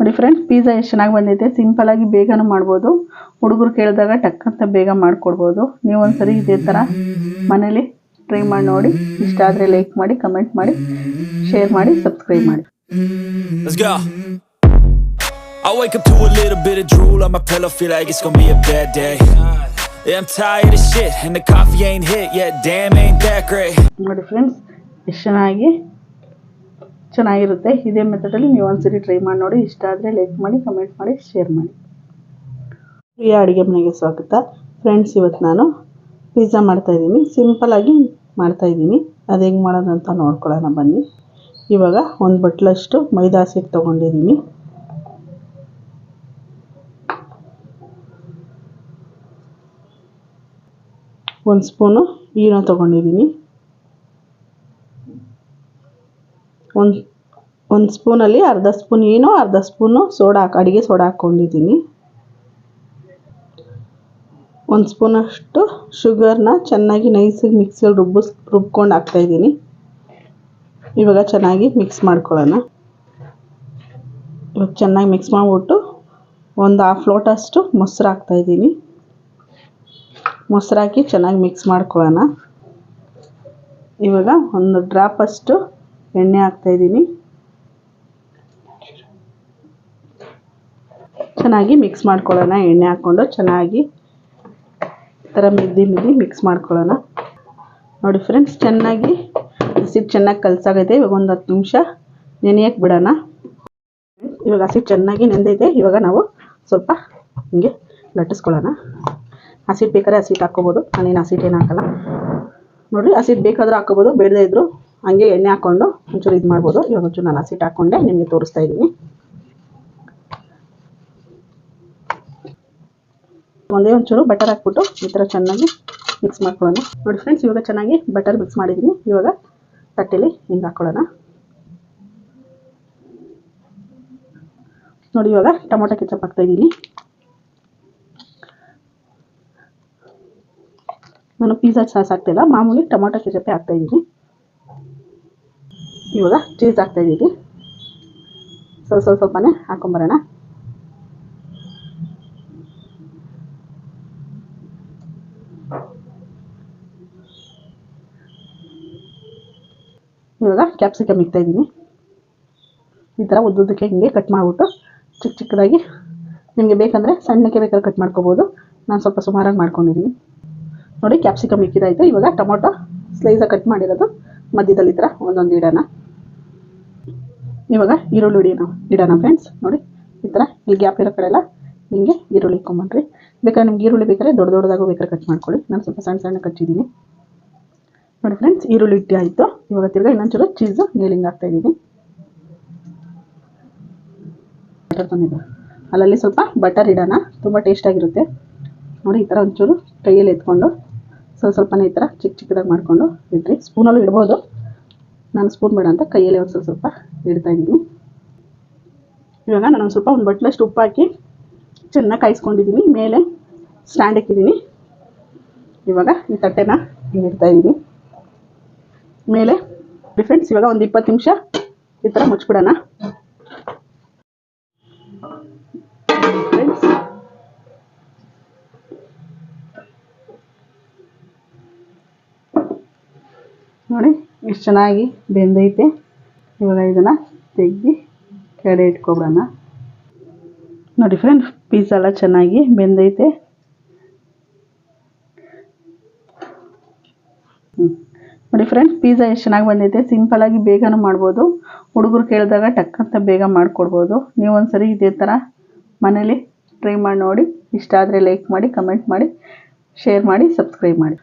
ನೋಡಿ friends, pizza ಎಷ್ಟು ಚೆನ್ನಾಗಿ ಬಂದೈತೆ. ಸಿಂಪಲ್ ಆಗಿ ಬೇಗನೂ ಮಾಡ್ಬೋದು. ಹುಡುಗರು ಕೇಳಿದಾಗ ಟಕ್ ಅಂತ ಬೇಗ ಮಾಡಿಕೊಡ್ಬೋದು. ನೀವು ಒಂದ್ಸರಿ ಇದೇ ಥರ ಮನೇಲಿ ಟ್ರೈ ಮಾಡಿ ನೋಡಿ. ಇಷ್ಟ ಆದರೆ ಲೈಕ್ ಮಾಡಿ, ಕಮೆಂಟ್ ಮಾಡಿ, ಶೇರ್ ಮಾಡಿ, ಸಬ್ಸ್ಕ್ರೈಬ್ ಮಾಡಿ. Let's go. I wake up to a little bit of drool on my pillow, feel like it's gonna be a bad day. Yeah, I'm tired of shit and the coffee ain't hit yet. Damn, ain't that great. ನೋಡಿ friends, ಎಷ್ಟು ಚೆನ್ನಾಗಿರುತ್ತೆ. ಇದೇ ಮೆಥಡಲ್ಲಿ ನೀವು ಒಂದ್ಸರಿ try ಮಾಡಿ ನೋಡಿ. ಇಷ್ಟ ಆದರೆ ಲೈಕ್ ಮಾಡಿ, ಕಮೆಂಟ್ ಮಾಡಿ, ಶೇರ್ ಮಾಡಿ. ಈ ಅಡುಗೆ ಮನೆಗೆ ಸ್ವಾಗತ. ಫ್ರೆಂಡ್ಸ್, ಇವತ್ತು ನಾನು ಪಿಜ್ಜಾ ಮಾಡ್ತಾಯಿದ್ದೀನಿ. ಸಿಂಪಲ್ಲಾಗಿ ಮಾಡ್ತಾಯಿದ್ದೀನಿ. ಅದು ಹೆಂಗೆ ಮಾಡೋದಂತ ನೋಡ್ಕೊಳ್ಳೋಣ ಬನ್ನಿ. ಇವಾಗ ಒಂದು ಬಟ್ಲಷ್ಟು ಮೈದಾ ಹಸಿಟ್ಟು ತೊಗೊಂಡಿದ್ದೀನಿ. ಒಂದು ಸ್ಪೂನು ಈನೋ ತೊಗೊಂಡಿದ್ದೀನಿ. ಒಂದು ಸ್ಪೂನಲ್ಲಿ ಅರ್ಧ ಸ್ಪೂನ್ ಈನೋ, ಅರ್ಧ ಸ್ಪೂನು ಅಡುಗೆ ಸೋಡಾ ಹಾಕ್ಕೊಂಡಿದ್ದೀನಿ. ಒಂದು ಸ್ಪೂನಷ್ಟು ಶುಗರ್ನ ಚೆನ್ನಾಗಿ ನೈಸಾಗಿ ಮಿಕ್ಸಿಯಲ್ಲಿ ರುಬ್ಕೊಂಡು ಹಾಕ್ತಾಯಿದ್ದೀನಿ. ಇವಾಗ ಚೆನ್ನಾಗಿ ಮಿಕ್ಸ್ ಮಾಡ್ಕೊಳ್ಳೋಣ. ಇವಾಗ ಚೆನ್ನಾಗಿ ಮಿಕ್ಸ್ ಮಾಡಿಬಿಟ್ಟು ಒಂದು ಹಾಫ್ ಲೋಟಷ್ಟು ಮೊಸರು ಹಾಕ್ತಾಯಿದ್ದೀನಿ. ಮೊಸರು ಹಾಕಿ ಚೆನ್ನಾಗಿ ಮಿಕ್ಸ್ ಮಾಡ್ಕೊಳ್ಳೋಣ. ಇವಾಗ ಒಂದು ಡ್ರಾಪಷ್ಟು ಎಣ್ಣೆ ಹಾಕ್ತಾಯಿದ್ದೀನಿ. ಚೆನ್ನಾಗಿ ಮಿಕ್ಸ್ ಮಾಡ್ಕೊಳ್ಳೋಣ. ಎಣ್ಣೆ ಹಾಕ್ಕೊಂಡು ಚೆನ್ನಾಗಿ ಈ ಥರ ಮಿದ್ದಿ ಮಿಕ್ಸ್ ಮಾಡ್ಕೊಳ್ಳೋಣ. ನೋಡಿ ಫ್ರೆಂಡ್ಸ್, ಚೆನ್ನಾಗಿ ಹಸಿಟ್ಟು ಚೆನ್ನಾಗಿ ಕಲಸಾಗೈತೆ. ಇವಾಗ ಒಂದು 10 ನಿಮಿಷ ನೆನೆಯಕ್ಕೆ ಬಿಡೋಣ. ಇವಾಗ ಹಸಿಟ್ಟು ಚೆನ್ನಾಗಿ ನೆಂದೈತೆ. ಇವಾಗ ನಾವು ಸ್ವಲ್ಪ ಹಿಂಗೆ ಲಟ್ಟಿಸ್ಕೊಳ್ಳೋಣ. ಹಸಿಟ್ಟು ಬೇಕಾದ್ರೆ ಹಸಿಟ್ಟು ಹಾಕ್ಕೋಬೋದು. ನಾನೇನು ಹಸಿಟ್ಟು ಏನು ಹಾಕಲ್ಲ. ನೋಡಿರಿ, ಹಸಿಟ್ಟು ಬೇಕಾದರೂ ಹಾಕ್ಕೋಬೋದು, ಬೇಡದೇ ಇದ್ದರೂ ಹಾಗೆ ಎಣ್ಣೆ ಹಾಕ್ಕೊಂಡು ಒಂಚೂರು ಇದು ಮಾಡ್ಬೋದು. ಇವಾಗ ಒಂಚೂರು ನಾನು ಹಸಿಟ್ಟು ಹಾಕ್ಕೊಂಡೆ ನಿಮಗೆ ತೋರಿಸ್ತಾ ಇದ್ದೀನಿ. ಒಂದೇ ಒಂಚೂರು ಬಟರ್ ಹಾಕ್ಬಿಟ್ಟು ಈ ಥರ ಚೆನ್ನಾಗಿ ಮಿಕ್ಸ್ ಮಾಡ್ಕೊಳ್ಳೋಣ. ನೋಡಿ ಫ್ರೆಂಡ್ಸ್, ಇವಾಗ ಚೆನ್ನಾಗಿ ಬಟರ್ ಮಿಕ್ಸ್ ಮಾಡಿದ್ದೀನಿ. ಇವಾಗ ತಟ್ಟೆಲಿ ಹಿಂಗೆ ಹಾಕ್ಕೊಳ್ಳೋಣ. ನೋಡಿ, ಇವಾಗ ಟೊಮೊಟೊ ಕೆಚಪ್ ಹಾಕ್ತಾಯಿದ್ದೀನಿ. ನಾನು ಪಿಜ್ಜಾ ಸಾಸ್ ಹಾಕ್ತಾಯಿಲ್ಲ, ಮಾಮೂಲಿ ಟೊಮೊಟೊ ಕೆಚಪ್ಪೇ ಹಾಕ್ತಾಯಿದ್ದೀನಿ. ಇವಾಗ ಚೀಸ್ ಹಾಕ್ತಾಯಿದ್ದೀನಿ. ಸ್ವಲ್ಪನೇ ಹಾಕೊಂಬರೋಣ. ಇವಾಗ ಕ್ಯಾಪ್ಸಿಕಮ್ ಇಕ್ತಾಯಿದ್ದೀನಿ. ಈ ಥರ ಉದ್ದುದ್ದಕ್ಕೆ ಹಿಂಗೆ ಕಟ್ ಮಾಡಿಬಿಟ್ಟು ಚಿಕ್ಕದಾಗಿ, ನಿಮಗೆ ಬೇಕಂದರೆ ಸಣ್ಣಕ್ಕೆ ಬೇಕಾದ್ರೆ ಕಟ್ ಮಾಡ್ಕೋಬೋದು. ನಾನು ಸ್ವಲ್ಪ ಸುಮಾರಾಗಿ ಮಾಡ್ಕೊಂಡಿದ್ದೀನಿ. ನೋಡಿ, ಕ್ಯಾಪ್ಸಿಕಮ್ ಇಕ್ಕಿದಾಯಿತು. ಇವಾಗ ಟೊಮೊಟೊ ಸ್ಲೈಸಾಗಿ ಕಟ್ ಮಾಡಿರೋದು ಮಧ್ಯದಲ್ಲಿ ಈ ಥರ ಒಂದೊಂದು ಇಡೋಣ. ಇವಾಗ ಈರುಳ್ಳಿ ಇಡೋಣ ಫ್ರೆಂಡ್ಸ್. ನೋಡಿ, ಈ ಥರ ಇಲ್ಲಿ ಗ್ಯಾಪ್ ಇರೋ ಕಡೆ ಎಲ್ಲ ಹಿಂಗೆ ಈರುಳ್ಳಿ ಇಕ್ಕೊಂಬನ್ರಿ. ಬೇಕಾದ್ರೆ ನಿಮ್ಗೆ ಈರುಳ್ಳಿ ಬೇಕಾದ್ರೆ ದೊಡ್ಡದಾಗೂ ಬೇಕಾದ್ರೆ ಕಟ್ ಮಾಡ್ಕೊಳ್ಳಿ. ನಾನು ಸ್ವಲ್ಪ ಸಣ್ಣ ಕಚ್ಚಿದ್ದೀನಿ. ನೋಡಿ ಫ್ರೆಂಡ್ಸ್, ಈರುಳ್ಳಿ ಇಟ್ಟು ಆಯಿತು. ಇವಾಗ ತಿರ್ಗಿ ಇನ್ನೊಂಚೂರು ಚೀಸು ನೀಲಿಂಗ್ ಹಾಕ್ತಾಯಿದ್ದೀನಿ. ಬಟರ್ ತಂದಿದ್ದು ಅಲ್ಲಲ್ಲಿ ಸ್ವಲ್ಪ ಬಟರ್ ಇಡೋಣ, ತುಂಬ ಟೇಸ್ಟಾಗಿರುತ್ತೆ. ನೋಡಿ, ಈ ಥರ ಒಂಚೂರು ಕೈಯಲ್ಲಿ ಎತ್ಕೊಂಡು ಸ್ವಲ್ಪನೇ ಈ ಥರ ಚಿಕ್ಕದಾಗಿ ಮಾಡಿಕೊಂಡು ಇಡ್ರಿ. ಸ್ಪೂನಲ್ಲೂ ಇಡ್ಬೋದು. ನಾನು ಸ್ಪೂನ್ ಬೇಡ ಅಂತ ಕೈಯಲ್ಲಿ ಒಂದು ಸ್ವಲ್ಪ ಇಡ್ತಾಯಿದ್ದೀನಿ. ಇವಾಗ ನಾನು ಒಂದು ಬಟ್ಲಷ್ಟು ಉಪ್ಪು ಹಾಕಿ ಚೆನ್ನಾಗಿ ಕಾಯಿಸ್ಕೊಂಡಿದ್ದೀನಿ. ಮೇಲೆ ಸ್ಟ್ಯಾಂಡ್ ಇಕ್ಕಿದ್ದೀನಿ. ಇವಾಗ ಈ ತಟ್ಟೆನ ಹಿಂಗೆ ಇಡ್ತಾಯಿದ್ದೀನಿ ಮೇಲೆ. ಫ್ರೆಂಡ್ಸ್, ಇವಾಗ ಒಂದು 20 ನಿಮಿಷ ಈ ಥರ ಮುಚ್ಚಿಬಿಡೋಣ. ಫ್ರೆಂಡ್ಸ್, ನೋಡಿ ಎಷ್ಟು ಚೆನ್ನಾಗಿ ಬೆಂದೈತೆ. ಇವಾಗ ಇದನ್ನು ತೆಗೆದು ಕೆಳಗಡೆ ಇಟ್ಕೊಬಿಡೋಣ. ನೋಡಿ ಫ್ರೆಂಡ್ಸ್, ಪಿಜ್ಜಾ ಎಲ್ಲ ಚೆನ್ನಾಗಿ ಬೆಂದೈತೆ. ನೋಡಿ ಫ್ರೆಂಡ್ಸ್, ಪಿಜ್ಜಾ ಎಷ್ಟು ಚೆನ್ನಾಗಿ ಬಂದೈತೆ. ಸಿಂಪಲ್ಲಾಗಿ ಬೇಗನೂ ಮಾಡ್ಬೋದು. ಹುಡುಗರು ಕೇಳಿದಾಗ ಟಕ್ ಅಂತ ಬೇಗ ಮಾಡಿಕೊಡ್ಬೋದು. ನೀವು ಒಂದ್ಸರಿ ಇದೇ ಥರ ಮನೇಲಿ ಟ್ರೈ ಮಾಡಿ ನೋಡಿ. ಇಷ್ಟ ಆದರೆ ಲೈಕ್ ಮಾಡಿ, ಕಮೆಂಟ್ ಮಾಡಿ, ಶೇರ್ ಮಾಡಿ, ಸಬ್ಸ್ಕ್ರೈಬ್ ಮಾಡಿ.